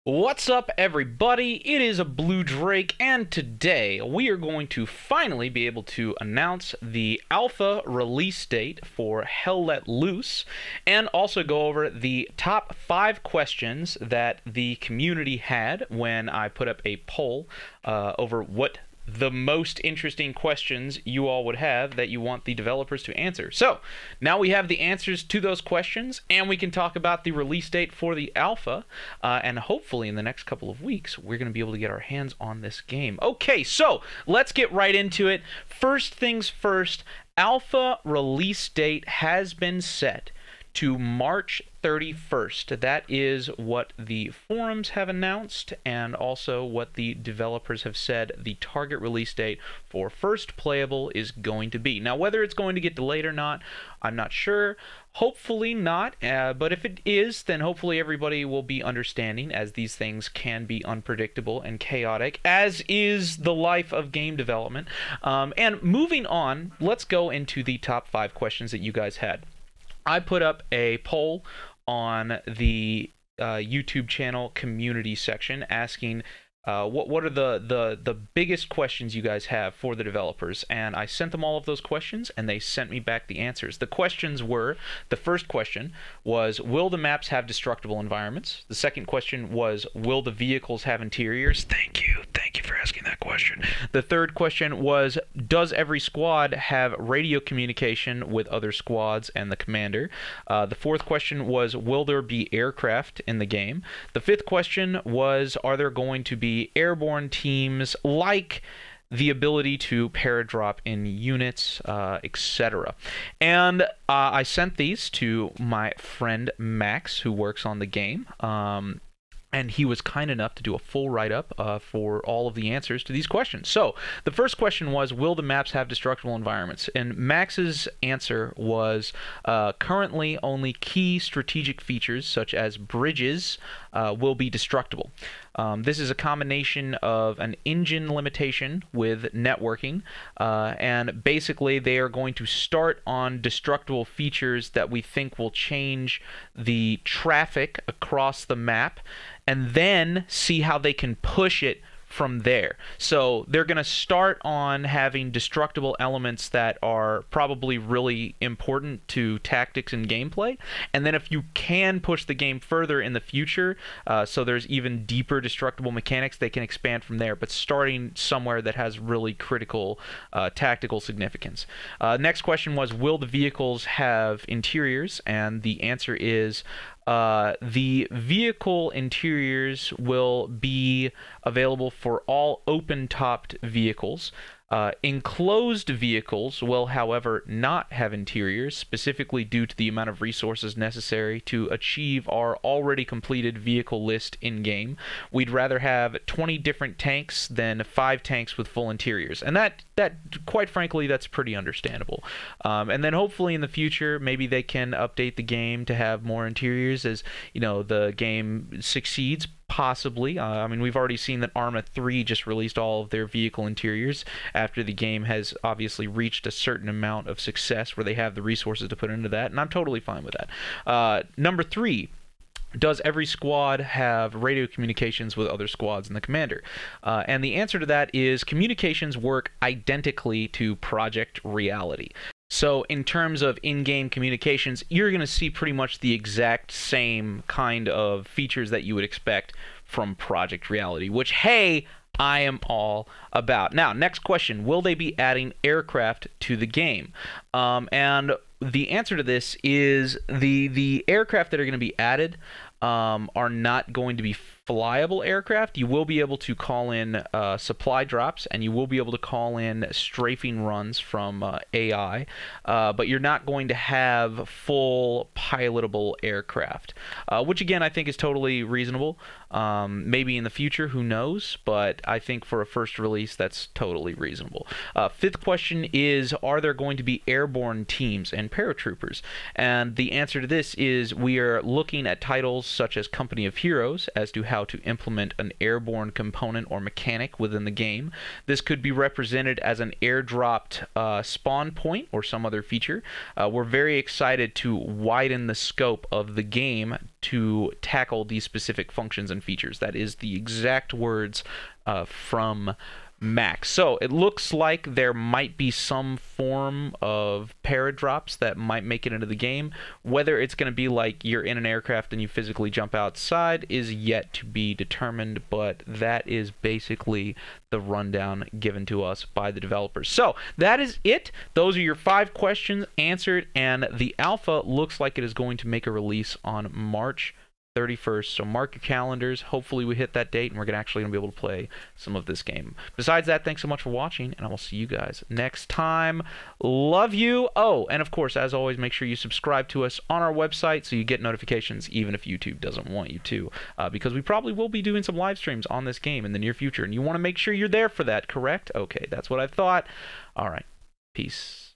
What's up, everybody? It is a Blue Drake, and today we are going to finally be able to announce the alpha release date for Hell Let Loose, and also go over the top 5 questions that the community had when I put up a poll over what the most interesting questions you all would have that you want the developers to answer. So now we have the answers to those questions, and we can talk about the release date for the alpha, and hopefully in the next couple of weeks we're going to be able to get our hands on this game. Okay, so let's get right into it. First things first, alpha release date has been set to March 31st. That is what the forums have announced, and also what the developers have said the target release date for first playable is going to be. Now, whether it's going to get delayed or not, I'm not sure. Hopefully not, but if it is, then hopefully everybody will be understanding, as these things can be unpredictable and chaotic, as is the life of game development. And moving on, let's go into the top 5 questions that you guys had. I put up a poll on the YouTube channel community section asking what are the biggest questions you guys have for the developers, and I sent them all of those questions, and they sent me back the answers. The questions were, the first question was, will the maps have destructible environments? The second question was, will the vehicles have interiors? Thank you for asking that question. The third question was, does every squad have radio communication with other squads and the commander? The fourth question was, will there be aircraft in the game? The fifth question was, are there going to be airborne teams, like the ability to paradrop in units, etc. And I sent these to my friend Max, who works on the game, and he was kind enough to do a full write-up for all of the answers to these questions. So the first question was, will the maps have destructible environments? And Max's answer was, currently only key strategic features such as bridges will be destructible. This is a combination of an engine limitation with networking, and basically they are going to start on destructible features that we think will change the traffic across the map, and then see how they can push it from there. So they're going to start on having destructible elements that are probably really important to tactics and gameplay, and then if you can push the game further in the future, so there's even deeper destructible mechanics, they can expand from there, but starting somewhere that has really critical tactical significance. Next question was, will the vehicles have interiors? And the answer is, the vehicle interiors will be available for all open-topped vehicles. Enclosed vehicles will, however, not have interiors, specifically due to the amount of resources necessary to achieve our already completed vehicle list in-game. We'd rather have 20 different tanks than 5 tanks with full interiors, and that quite frankly, that's pretty understandable. And then hopefully in the future, maybe they can update the game to have more interiors as, you know, the game succeeds. Possibly. I mean, we've already seen that Arma 3 just released all of their vehicle interiors after the game has obviously reached a certain amount of success where they have the resources to put into that, and I'm totally fine with that. Number 3. Does every squad have radio communications with other squads and the commander? And the answer to that is, communications work identically to Project Reality. So in terms of in-game communications, you're going to see pretty much the exact same kind of features that you would expect from Project Reality, which, hey, I am all about. Now, next question, will they be adding aircraft to the game? And the answer to this is the aircraft that are going to be added are not going to be flyable aircraft. You will be able to call in supply drops, and you will be able to call in strafing runs from AI, but you're not going to have full pilotable aircraft, which again I think is totally reasonable. Maybe in the future, who knows, but I think for a first release that's totally reasonable. Fifth question is, are there going to be airborne teams and paratroopers? And the answer to this is, we are looking at titles such as Company of Heroes as to how how to implement an airborne component or mechanic within the game. This could be represented as an airdropped spawn point or some other feature. We're very excited to widen the scope of the game to tackle these specific functions and features. That is the exact words from Max. So it looks like there might be some form of paradrops that might make it into the game. Whether it's going to be like you're in an aircraft and you physically jump outside is yet to be determined, but that is basically the rundown given to us by the developers. So that is it. Those are your 5 questions answered, and the alpha looks like it is going to make a release on March 31st, so mark your calendars. Hopefully we hit that date and we're actually going to be able to play some of this game. Besides that, thanks so much for watching, and I will see you guys next time. Love you. Oh, and of course, as always, make sure you subscribe to us on our website so you get notifications even if YouTube doesn't want you to, because we probably will be doing some live streams on this game in the near future, and you want to make sure you're there for that, correct? Okay, that's what I thought. All right, peace.